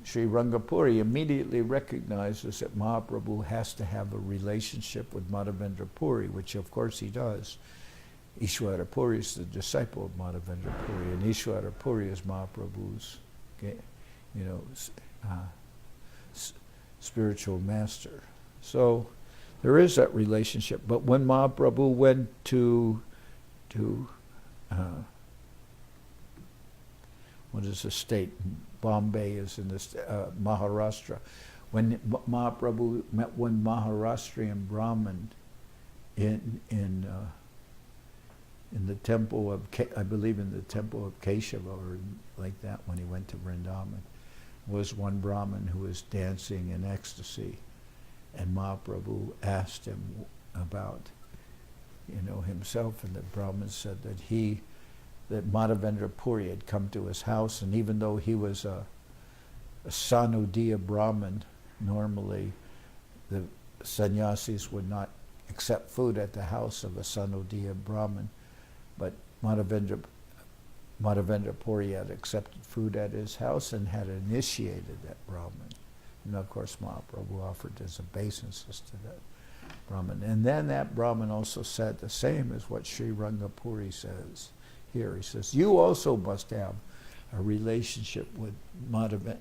Sri Rangapuri immediately recognizes that Mahaprabhu has to have a relationship with Madhavendra Puri, which of course he does. Ishwara Puri is the disciple of Madhavendra Puri, and Ishwara Puri is Mahaprabhu's, spiritual master. So there is that relationship. But when Mahaprabhu went to what is the state? Bombay is in this Maharashtra. When Mahaprabhu met one Maharashtrian Brahmin in the temple of, I believe in the temple of Keshava or like that, when he went to Vrindavan, was one Brahmin who was dancing in ecstasy, and Mahaprabhu asked him about, himself, and the Brahmin said that Madhavendra Puri had come to his house, and even though he was a a Sanodiya Brahmin, normally the sannyasis would not accept food at the house of a Sanodiya Brahmin, but Madhavendra Puri had accepted food at his house and had initiated that Brahmin. And of course Mahaprabhu offered his obeisances to that Brahmin. And then that Brahmin also said the same as what Sri Rangapuri says here. He says, you also must have a relationship with Madhavendra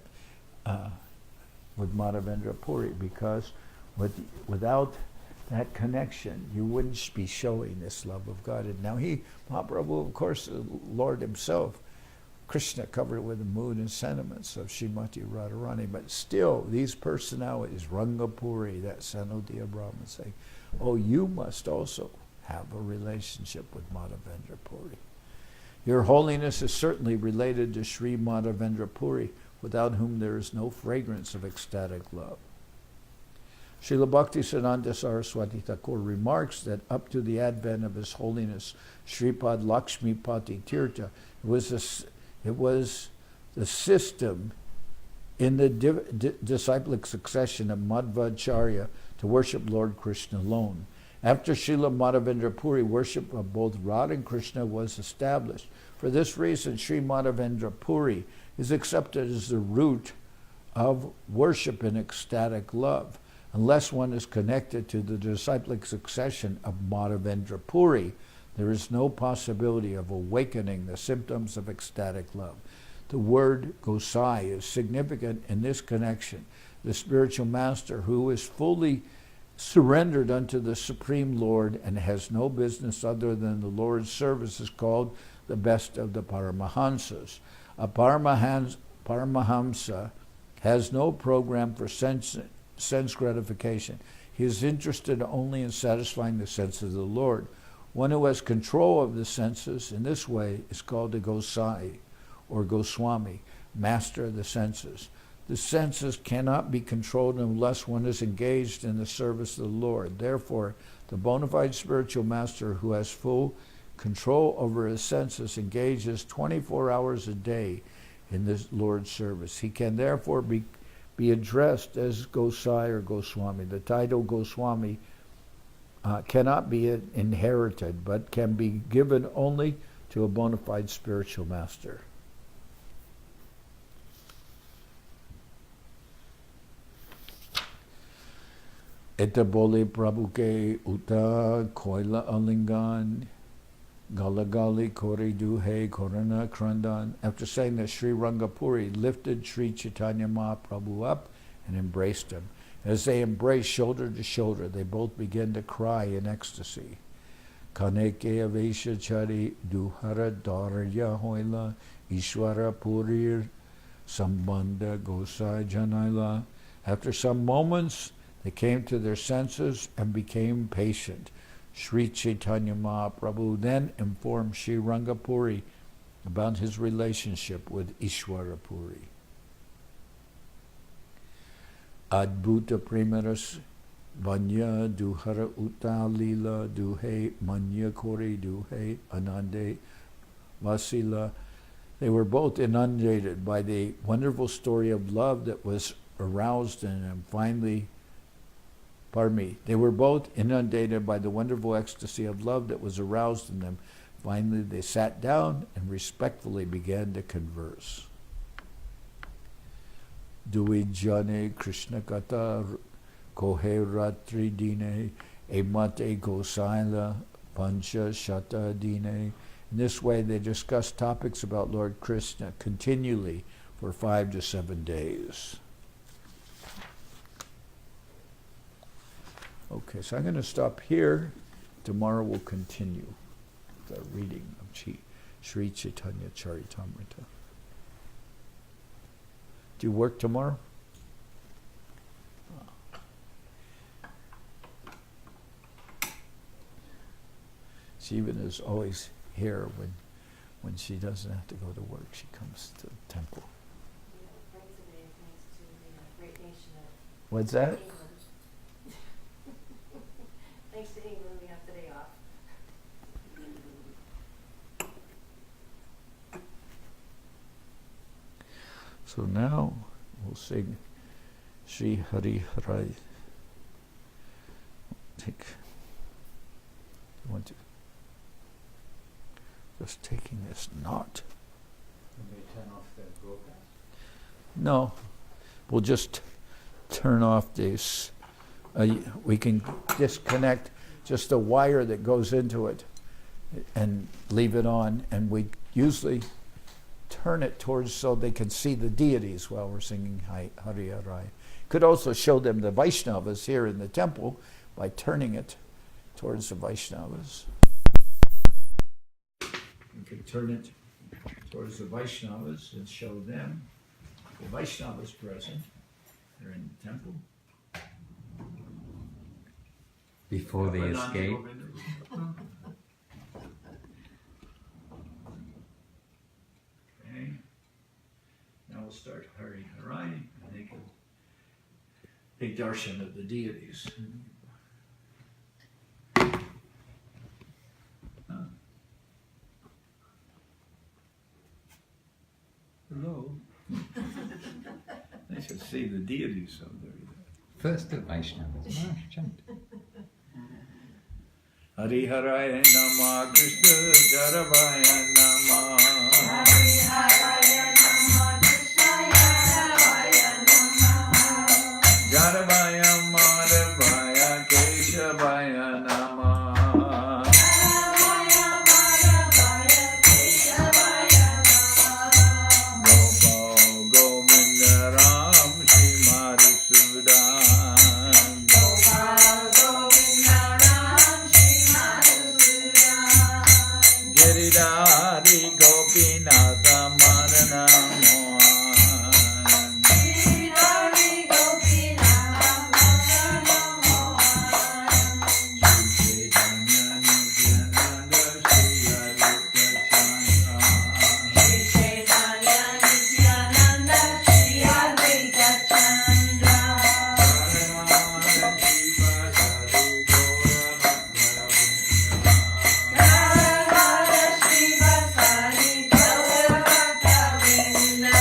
Puri, because without that connection, you wouldn't be showing this love of God. And now Mahaprabhu, of course, the Lord himself, Krishna, covered with the mood and sentiments of Srimati Radharani, but still these personalities, Rangapuri, that Sanodiya Brahman, say, oh, you must also have a relationship with Madhavendra Puri. Your holiness is certainly related to Sri Madhavendra Puri, without whom there is no fragrance of ecstatic love. Srila Bhaktisiddhanta Saraswati Thakur remarks that up to the advent of His Holiness Sripad Lakshmipati Tirtha, it was the system in the disciplic succession of Madhvacharya to worship Lord Krishna alone. After Srila Madhavendra Puri, worship of both Radha and Krishna was established. For this reason, Sri Madhavendra Puri is accepted as the root of worship in ecstatic love. Unless one is connected to the disciplic succession of Madhavendra Puri, there is no possibility of awakening the symptoms of ecstatic love. The word Gosai is significant in this connection. The spiritual master who is fully surrendered unto the Supreme Lord and has no business other than the Lord's service is called the best of the Paramahamsas. A Paramahamsa has no program for sense gratification. He is interested only in satisfying the senses of the Lord. One who has control of the senses in this way is called a Gosai or Goswami, master of the senses. The senses cannot be controlled unless one is engaged in the service of the Lord. Therefore, the bona fide spiritual master who has full control over his senses engages 24 hours a day in the Lord's service. He can therefore be addressed as Gosai or Goswami. The title Goswami cannot be inherited, but can be given only to a bona fide spiritual master. Eta bole Prabhu ke uta koila alingan Galagali Kori Duhe Korana Krandan. After saying that, Sri Rangapuri lifted Sri Chaitanya Mahaprabhu up and embraced him. As they embraced shoulder to shoulder, they both began to cry in ecstasy. Kaneke Avesha Chari Duhara Dharya Hoila Ishwara Purir Sambandha Gosai Janaila. After some moments, they came to their senses and became patient. Sri Chaitanya Mahaprabhu then informed Sri Rangapuri about his relationship with Ishwara Puri. Adbhuta Premaras Vanya Duhara Uta-lila Duhe Manya Kori Duhe Anande Vasila. They were both inundated by the wonderful story of love that was aroused in them. They were both inundated by the wonderful ecstasy of love that was aroused in them. Finally, they sat down and respectfully began to converse. Duijane Krishna Kata Kohe Ratri Dine Emate Gosaila Pancha Shata Dine. In this way, they discussed topics about Lord Krishna continually for 5 to 7 days. Okay, so I'm going to stop here. Tomorrow we'll continue the reading of Sri Chaitanya Charitamrita. Do you work tomorrow? Shivan is always here when she doesn't have to go to work. She comes to the temple. What's that? Thanks to England, we have today off. So now we'll sing Sri Hari Harai. I want to just taking this knot. Can we turn off the broadcast? No, we'll just turn off this. We can disconnect just a wire that goes into it and leave it on, and we usually turn it towards so they can see the deities while we're singing Hari Harai. Could also show them the Vaishnavas here in the temple by turning it towards the Vaishnavas. We can turn it towards the Vaishnavas and show them the Vaishnavas present. They're in the temple. Before they escape. Okay. Now we'll start Hari Harai, and they can take darshan of the deities. Hello. They should see the deities over there. First the Vaishnavas. Hari Haraya Nama Krishna Jaravaya Nama Hari Haraya Nama Krishna Jaravaya Nama Jaravaya Madhavaya Keshavaya Nama Jaravaya Madhavaya Keshavaya Nama Gopal Govinda Ram Shri Madhusudan Gopal Govinda Ram Shri Madhusudan Giridhari Gopinatha Marana Mohan Giridhari Gopinatha Marana Mohan Chaitanya Nityananda Shri Advaita Chandra Sri Chaitanya Nityananda Shri Advaita Chandra Radha Shiva Sari Gaura Bhakta Vrinda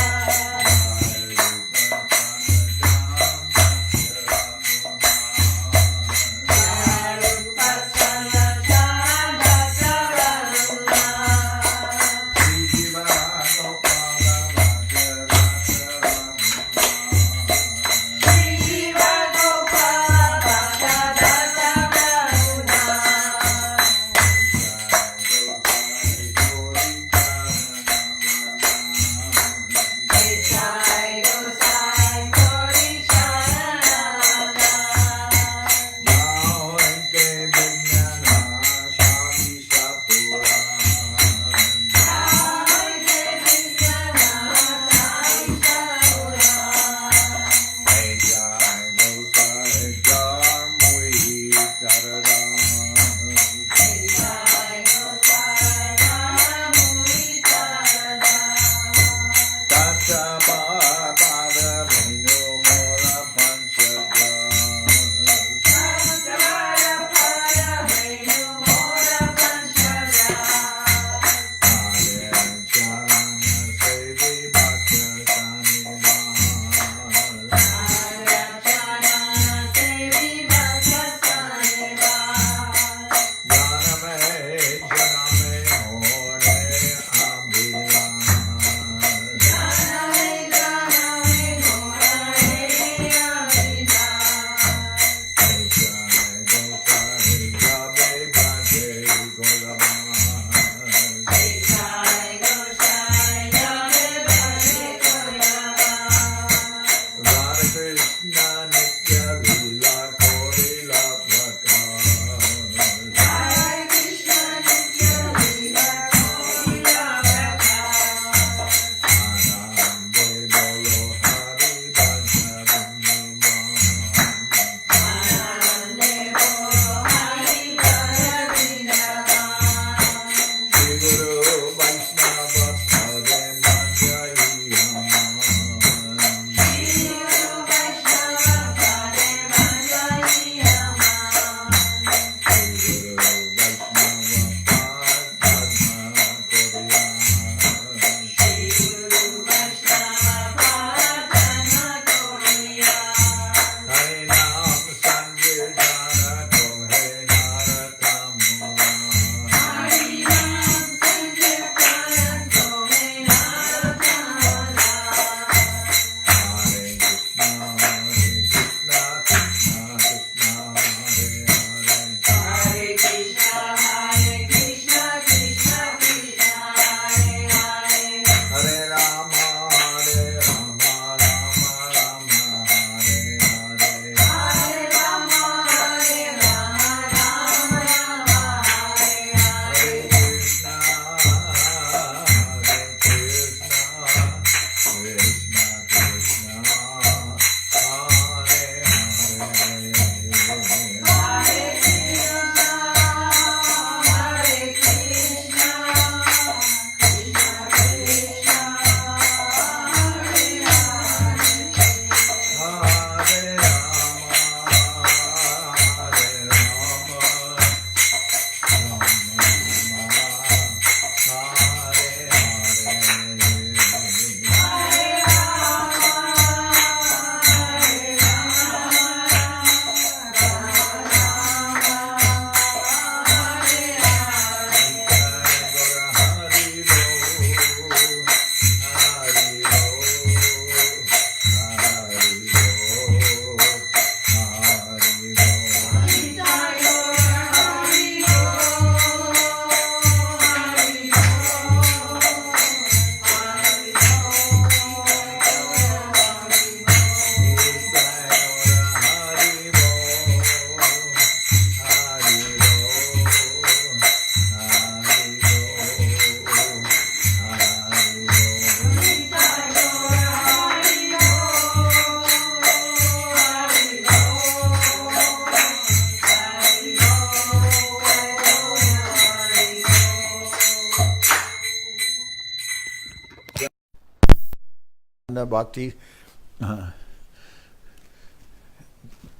Bhakti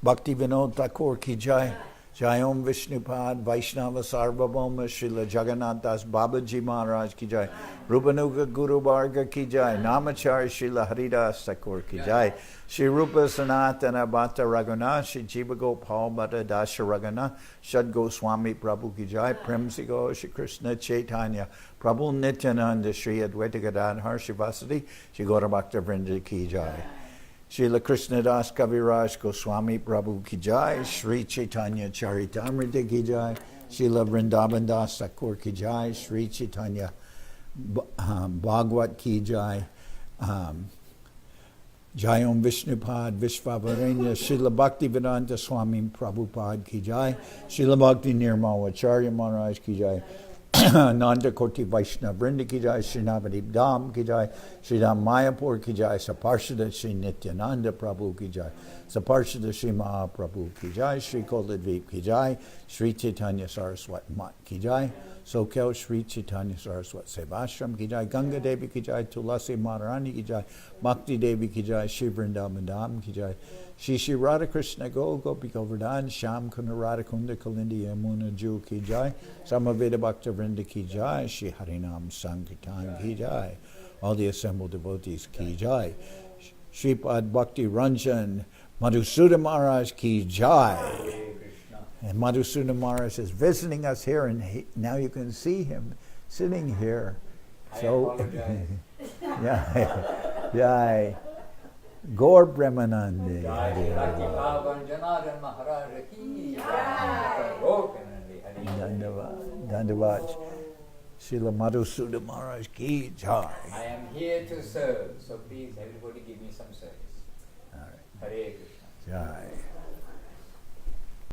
Bhakti Vinod Thakur ki jai. Jai Om Vishnupad Vaishnava Sarvabhauma Srila Jagannath Das Babaji Maharaj ki jai. Rupanuga Guru Varga ki jai. Namachari Srila Haridas Thakur ki jai. Shri Rupa Sanatana Bhatta Raghunath Shri Jiva Gopal Bhatta Dasha Raghunath Shad Goswami Prabhu ki jai. Premsigo Shri Krishna Chaitanya Prabhu Nityananda Shri Advaita Gadadhar Shri Vasadi Shri Gaura Bhakta Vrinda ki jai. Srila Krishnadas Kaviraj Goswami Prabhu ki jai, Sri Chaitanya Charitamrita ki jai, Srila Vrindavan Das Thakur ki jai, Sri Chaitanya Bhagwat ki jai, Jai Om Vishnupad Vishvavarenya, Srila Bhaktivedanta Swami Prabhupada ki jai, Srila Bhakti Nirmawacharya Maharaj ki jai, Nanda Koti Vaishnava Vrinda ki jai, Sri Navadip Dham ki jai, Sri Dham Mayapur ki jai, Saparshada Sri Nityananda Prabhu ki jai, Saparshada Sri Mahaprabhu ki jai, Sri Koladvip ki jai, Sri Chaitanya Saraswat Mat ki jai, Soquel Sri Chaitanya Saraswat Seva Ashram ki jai, Ganga Devi ki jai, Tulasi Maharani ki jai, Bhakti Devi ki jai, Sri Vrindavan Dham ki jai, Shri Shri Radha Krishna Go Gopi Govardhan Sham Kunda Radha Kunda Kalindi Yamuna Ju ki jai, Samaveda Bhakta Vrinda ki jai, Shri Harinam Sankirtan ki jai, all the assembled devotees ki jai, Sripad Bhakti Ranjan Madhusudan Maharaj ki jai. And Madhusudan Maharaj is visiting us here, and now you can see him sitting here. So, jai. Gaur Brahmanandi. Pavan Janardan Maharaj ki jai. Dandavat. Srila Madhusudan Maharaj ki jai. I am here to serve, so please everybody give me some service. All right. Hare Krishna. Jai.